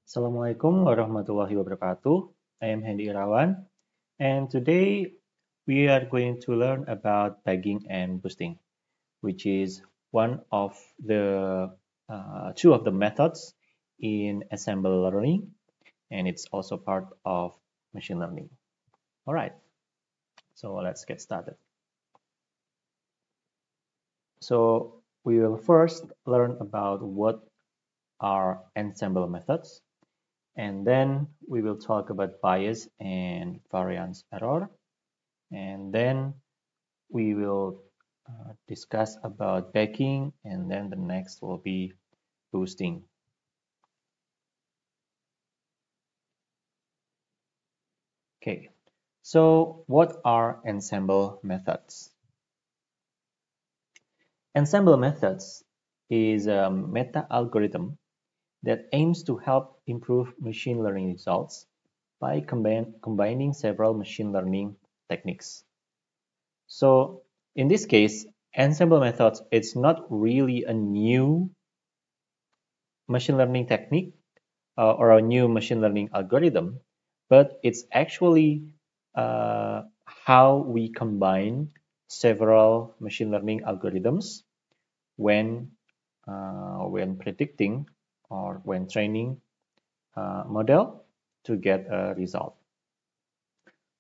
Assalamualaikum warahmatullahi wabarakatuh. I am Hendy Irawan, and today we are going to learn about bagging and boosting, which is one of the two of the methods in ensemble learning, and it's also part of machine learning. All right, so let's get started. So we will first learn about what are ensemble methods. And then we will talk about bias and variance error. And then we will discuss about bagging, and then the next will be boosting. Okay, so what are ensemble methods? Ensemble methods is a meta algorithm that aims to help improve machine learning results by combining several machine learning techniques. So in this case, ensemble methods, it's not really a new machine learning technique or a new machine learning algorithm, but it's actually how we combine several machine learning algorithms when predicting or when training a model to get a result.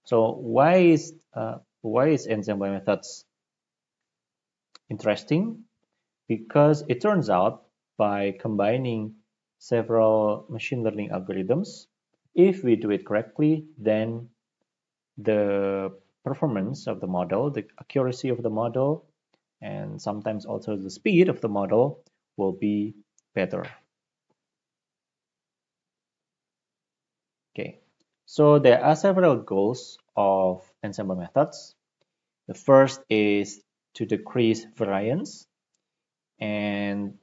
So why is ensemble methods interesting? Because it turns out by combining several machine learning algorithms, if we do it correctly, then the performance of the model, the accuracy of the model, and sometimes also the speed of the model will be better. Okay, so there are several goals of ensemble methods. The first is to decrease variance, and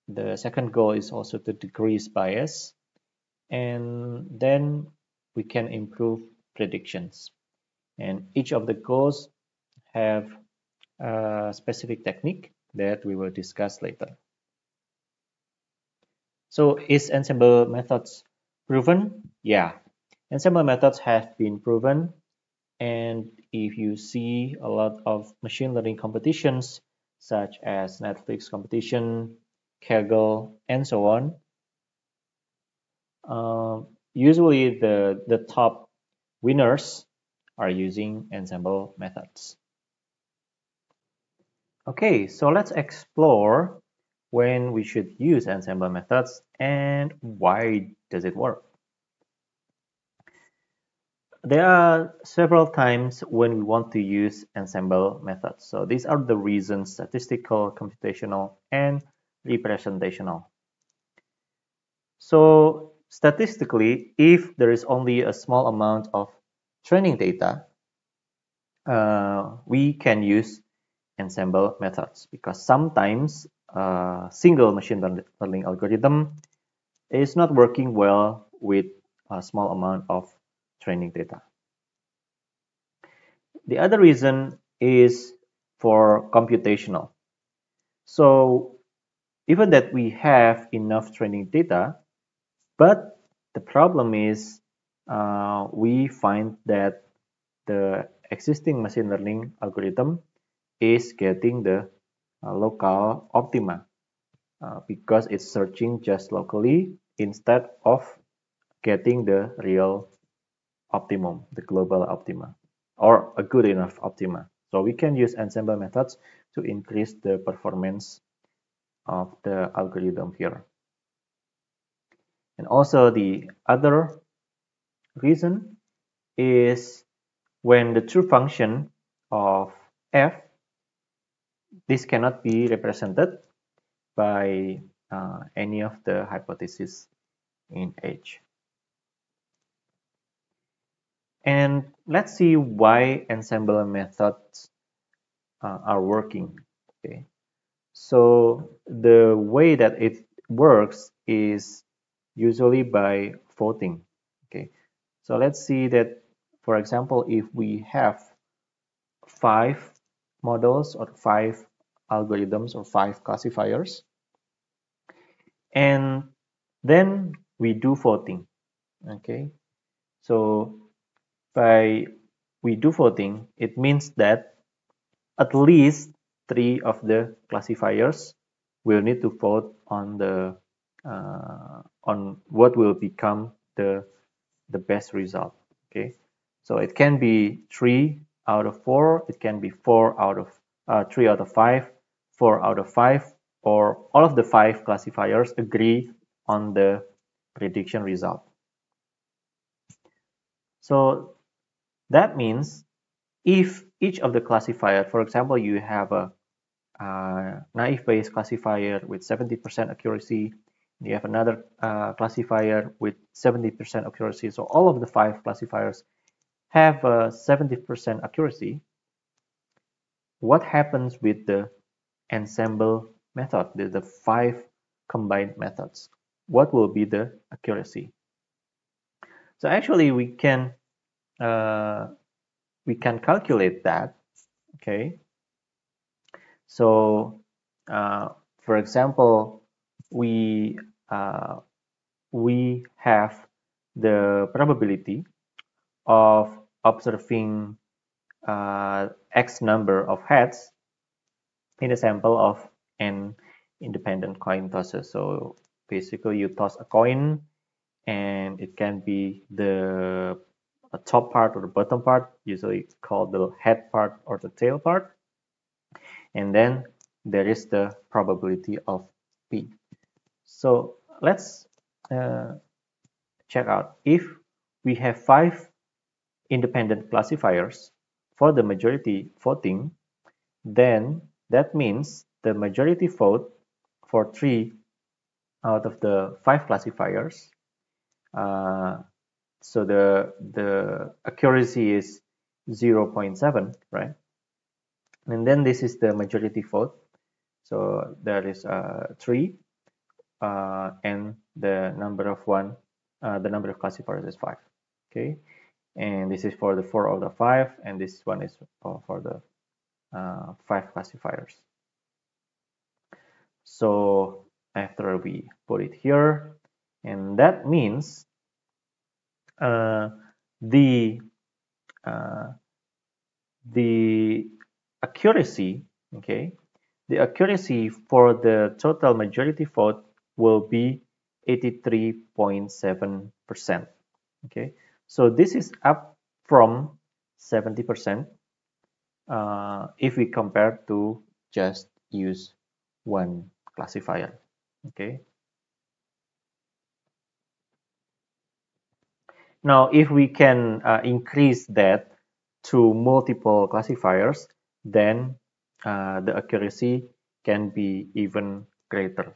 the second goal is also to decrease bias, and then we can improve predictions. And each of the goals have a specific technique that we will discuss later. So is ensemble methods proven? Yeah, ensemble methods have been proven, and if you see a lot of machine learning competitions such as Netflix competition, Kaggle, and so on, usually the top winners are using ensemble methods. Okay, so let's explore when we should use ensemble methods and why does it work. There are several times when we want to use ensemble methods. So these are the reasons: statistical, computational, and representational. So statistically, if there is only a small amount of training data, we can use ensemble methods because sometimes a single machine learning algorithm is not working well with a small amount of training data. The other reason is for computational. So even that we have enough training data, but the problem is we find that the existing machine learning algorithm is getting the local optima because it's searching just locally instead of getting the real optimum, the global optima, or a good enough optima. So we can use ensemble methods to increase the performance of the algorithm here. And also the other reason is when the true function of f, this cannot be represented by any of the hypotheses in H. And let's see why ensemble methods are working. Okay, so the way that it works is usually by voting. Okay, so let's see that, for example, if we have 5 models or 5 algorithms or 5 classifiers, and then we do voting. Okay, so by we do voting, it means that at least 3 of the classifiers will need to vote on what will become the best result. Okay, so it can be 3 out of 4, it can be 3 out of 5, 4 out of 5, or all of the 5 classifiers agree on the prediction result. So that means if each of the classifier, for example, you have a naive Bayes classifier with 70% accuracy, you have another classifier with 70% accuracy. So all of the 5 classifiers have 70% accuracy. What happens with the ensemble method, the 5 combined methods? What will be the accuracy? So actually uh, we can calculate that. Okay, so for example, we uh, we have the probability of observing X number of heads in a sample of n independent coin tosses. So basically you toss a coin and it can be the top part or the bottom part, usually called the head part or the tail part. And then there is the probability of P. So let's check out. If we have 5 independent classifiers for the majority voting, then that means the majority vote for 3 out of the 5 classifiers. So the accuracy is 0.7, right? And then this is the majority vote. So there is 3, and the number of classifiers is 5. Okay, and this is for the 4 out of 5, and this one is for the 5 classifiers. So after we put it here, and that means the accuracy, okay, the accuracy for the total majority vote will be 83.7%. Okay, so this is up from 70% if we compare to just use one classifier. Okay. Now, if we can increase that to multiple classifiers, then the accuracy can be even greater.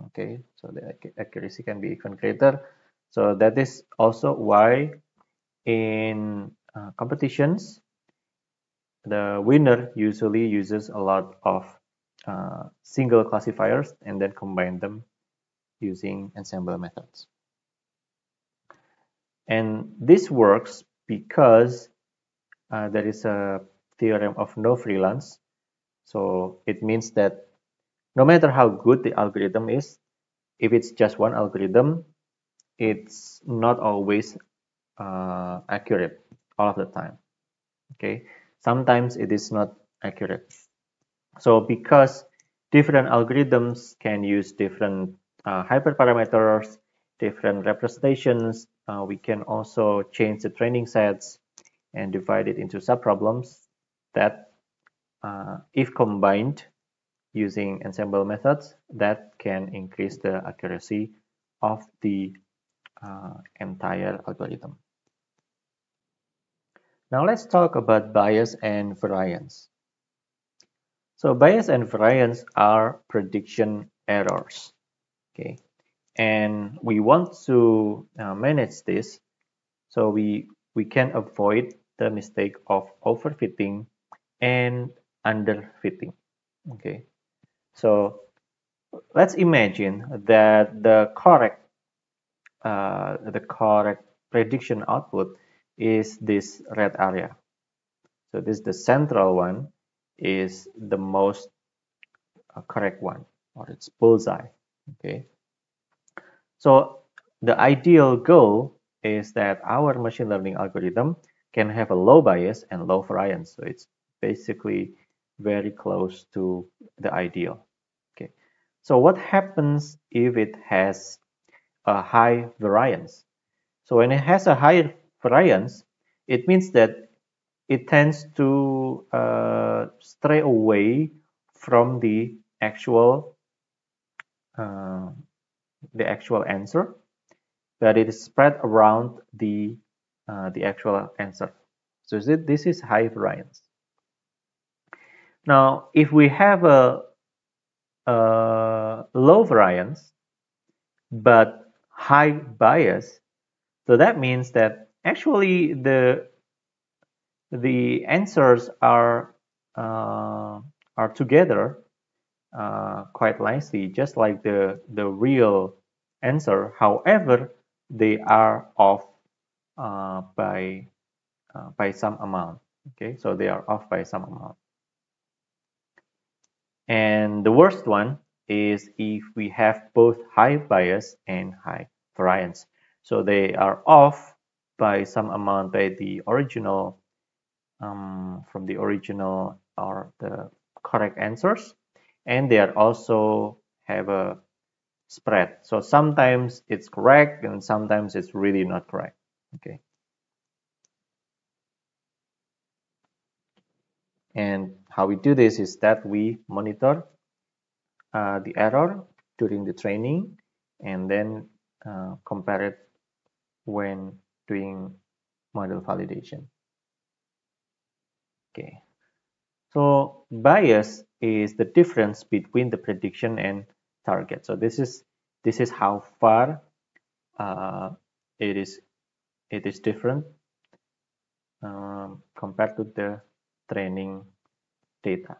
Okay, so the accuracy can be even greater. So that is also why in competitions, the winner usually uses a lot of single classifiers and then combine them using ensemble methods. And this works because there is a theorem of no freelance. So it means that no matter how good the algorithm is, if it's just one algorithm, it's not always accurate all of the time. Okay, sometimes it is not accurate. So because different algorithms can use different hyperparameters, different representations, we can also change the training sets and divide it into subproblems that if combined using ensemble methods, that can increase the accuracy of the entire algorithm. Now let's talk about bias and variance. So bias and variance are prediction errors. Okay, and we want to manage this so we can avoid the mistake of overfitting and underfitting. Okay, so let's imagine that the correct prediction output is this red area. So this the central one is the most correct one, or it's bullseye. Okay, so the ideal goal is that our machine learning algorithm can have a low bias and low variance. So it's basically very close to the ideal. Okay. So what happens if it has a high variance? So when it has a high variance, it means that it tends to stray away from uh, the actual answer, but it is spread around the actual answer. So this is high variance. Now, if we have a low variance but high bias, so that means that actually the answers uh, are together quite nicely, just like the real answer. However, they are off by some amount. Okay, so they are off by some amount. And the worst one is if we have both high bias and high variance. So they are off by some amount by the original from the original or the correct answers, and they are also have a spread. So sometimes it's correct and sometimes it's really not correct. Okay. And how we do this is that we monitor the error during the training and then compare it when doing model validation. Okay. So bias is the difference between the prediction and target. So this is how far uh, it is different compared to the training data.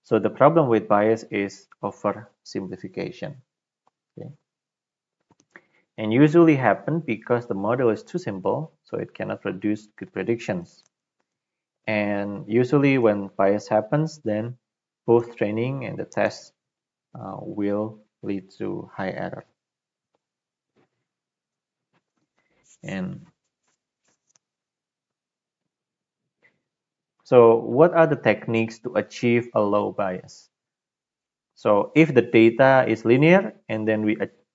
So the problem with bias is oversimplification. Okay? And usually happen because the model is too simple, so it cannot produce good predictions. And usually when bias happens, then both training and the test will lead to high error. And so what are the techniques to achieve a low bias? So if the data is linear and then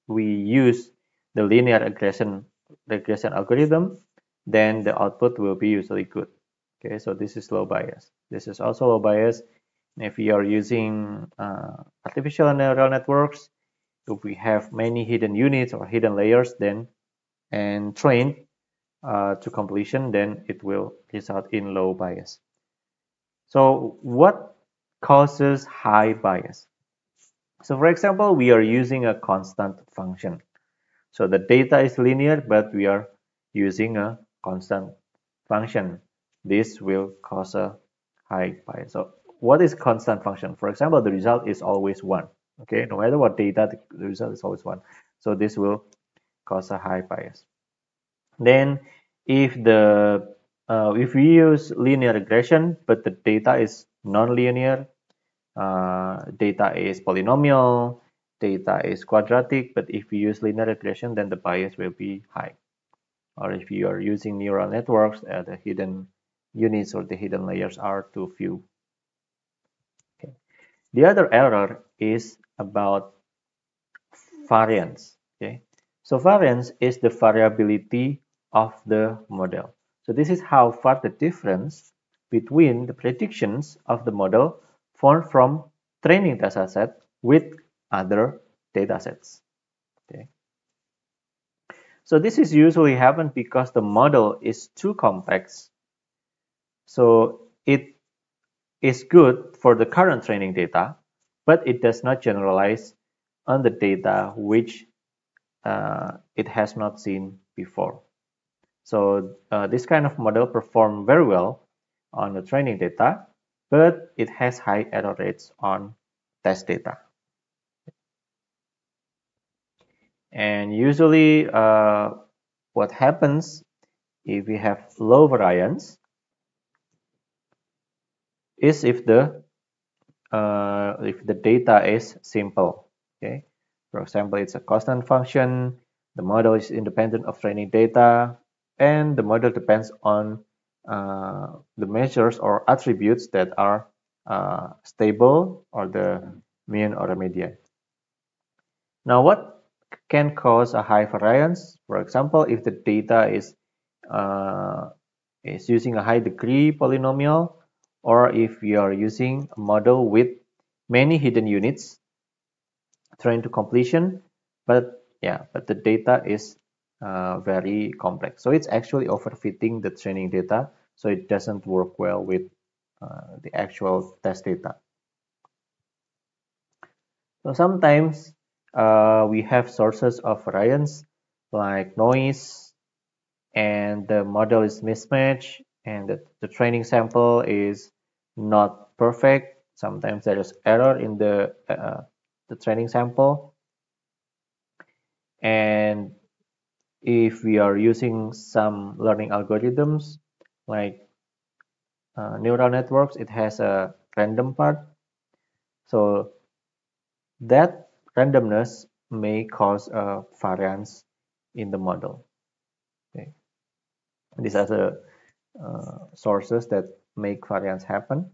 we use the linear regression algorithm, then the output will be usually good. Okay, so this is low bias. This is also low bias. If you are using artificial neural networks, if we have many hidden units or hidden layers, then and trained to completion, then it will result in low bias. So what causes high bias? So for example, we are using a constant function. So the data is linear, but we are using a constant function. This will cause a high bias. So what is constant function? For example, the result is always 1. Okay, no matter what data, the result is always 1. So this will cause a high bias. Then if we use linear regression, but the data is non-linear, data is polynomial, data is quadratic, but if we use linear regression, then the bias will be high. Or if you are using neural networks, the hidden units or the hidden layers are too few. Okay. The other error is about variance. Okay. So variance is the variability of the model. So this is how far the difference between the predictions of the model formed from training dataset with other datasets. Okay. So this is usually happen because the model is too complex. So it is good for the current training data, but it does not generalize on the data which it has not seen before. So this kind of model perform very well on the training data, but it has high error rates on test data. And usually what happens if we have low variance is if the data is simple. Okay, for example, it's a constant function, the model is independent of training data, and the model depends on the measures or attributes that are stable or the mean or the median. Now, what can cause a high variance? For example, if the data is using a high degree polynomial, or if you are using a model with many hidden units trained to completion, but the data is very complex. So it's actually overfitting the training data, so it doesn't work well with the actual test data. So sometimes we have sources of variance like noise, and the model is mismatched, and the training sample is not perfect. Sometimes there is error in the training sample, and if we are using some learning algorithms like neural networks, it has a random part. So that randomness may cause a variance in the model. Okay. These are the sources that make variance happen.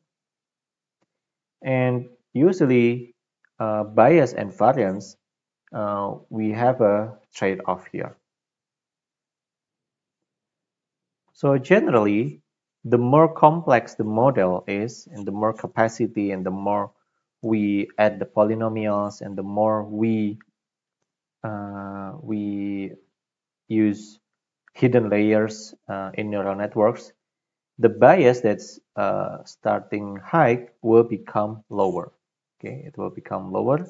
And usually bias and variance, we have a trade-off here. So generally, the more complex the model is, and the more capacity, and the more we add the polynomials, and the more we use hidden layers in neural networks, the bias that's starting high will become lower. Okay, it will become lower,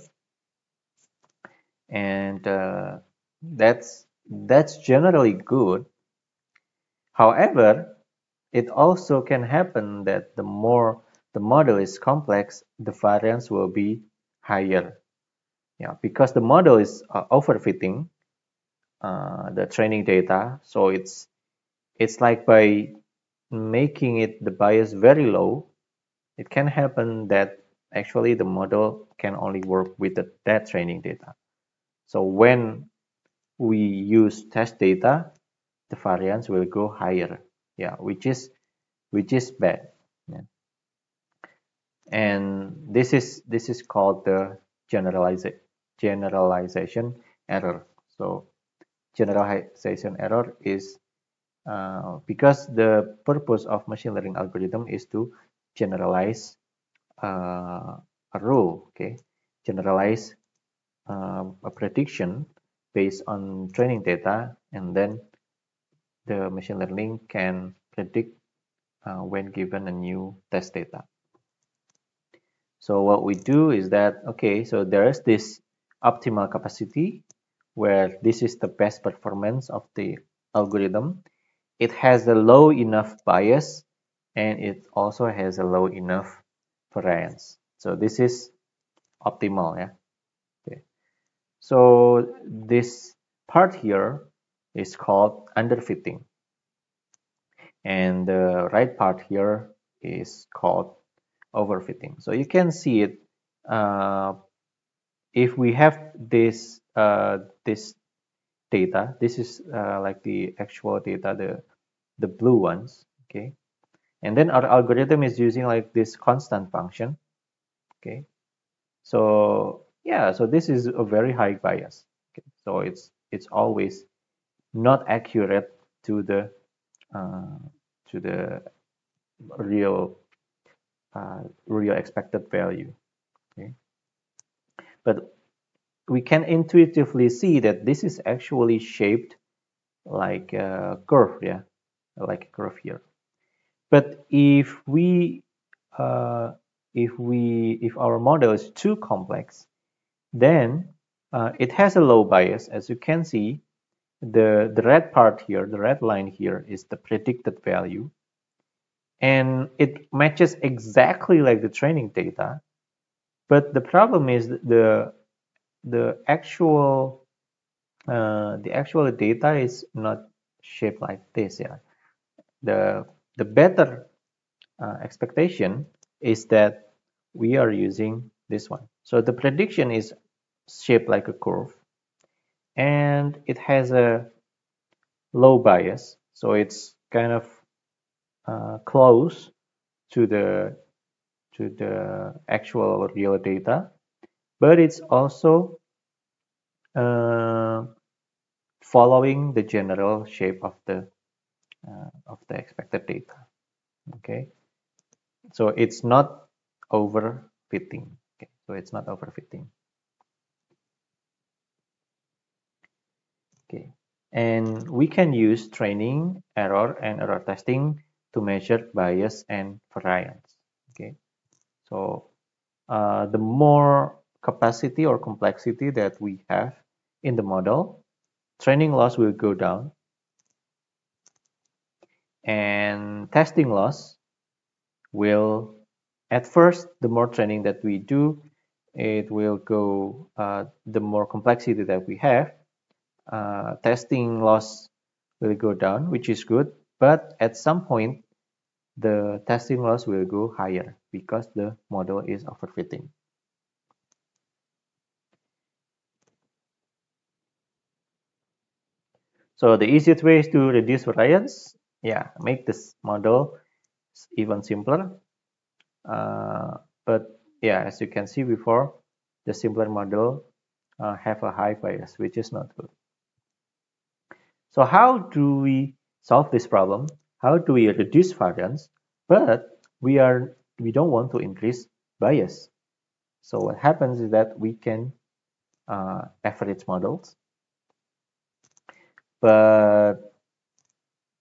and that's generally good. However, it also can happen that the more the model is complex, the variance will be higher. Yeah, because the model is overfitting the training data, so it's like by making it the bias very low, it can happen that actually the model can only work with that training data. So when we use test data, the variance will go higher. Yeah, which is bad. Yeah. And this is called the generalization error. So generalization error is because the purpose of machine learning algorithm is to generalize a rule, okay, generalize a prediction based on training data, and then the machine learning can predict when given a new test data. So what we do is that, okay, so there is this optimal capacity where this is the best performance of the algorithm. It has a low enough bias, and it also has a low enough variance. So this is optimal, yeah. Okay. So this part here is called underfitting, and the right part here is called overfitting. So you can see it if we have this data. This is like the actual data, the blue ones, okay. And then our algorithm is using like this constant function, okay. So yeah, so this is a very high bias. Okay? So it's always not accurate to the uh, real real expected value. Okay? But we can intuitively see that this is actually shaped like a curve, yeah, like a curve here. But uh, if our model is too complex, then it has a low bias. As you can see, the red part here, the red line here, is the predicted value, and it matches exactly like the training data. But the problem is the actual data is not shaped like this. Yeah, the better expectation is that we are using this one. So the prediction is shaped like a curve, and it has a low bias, so it's kind of close to the actual real data, but it's also uh, following the general shape of the expected data. Okay, so it's not overfitting. Okay, so it's not overfitting. Okay, and we can use training, error, and error testing to measure bias and variance. Okay, so the more capacity or complexity that we have in the model, training loss will go down, and testing loss will, at first, the more training that we do, it will go, the more complexity that we have, testing loss will go down, which is good, but at some point, the testing loss will go higher because the model is overfitting. So the easiest way is to reduce variance. Yeah, make this model even simpler. But yeah, as you can see before, the simpler model have a high bias, which is not good. So how do we solve this problem? How do we reduce variance? But we don't want to increase bias. So what happens is that we can average models, but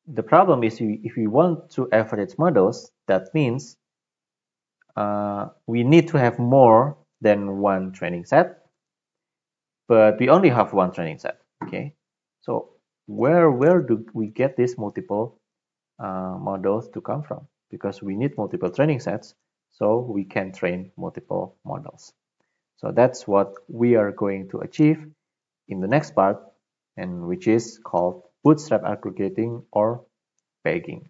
the problem is if we want to average models, that means we need to have more than one training set, but we only have one training set. Okay, so where do we get these multiple models to come from? Because we need multiple training sets, so we can train multiple models. So that's what we are going to achieve in the next part, and which is called bootstrap aggregating or bagging.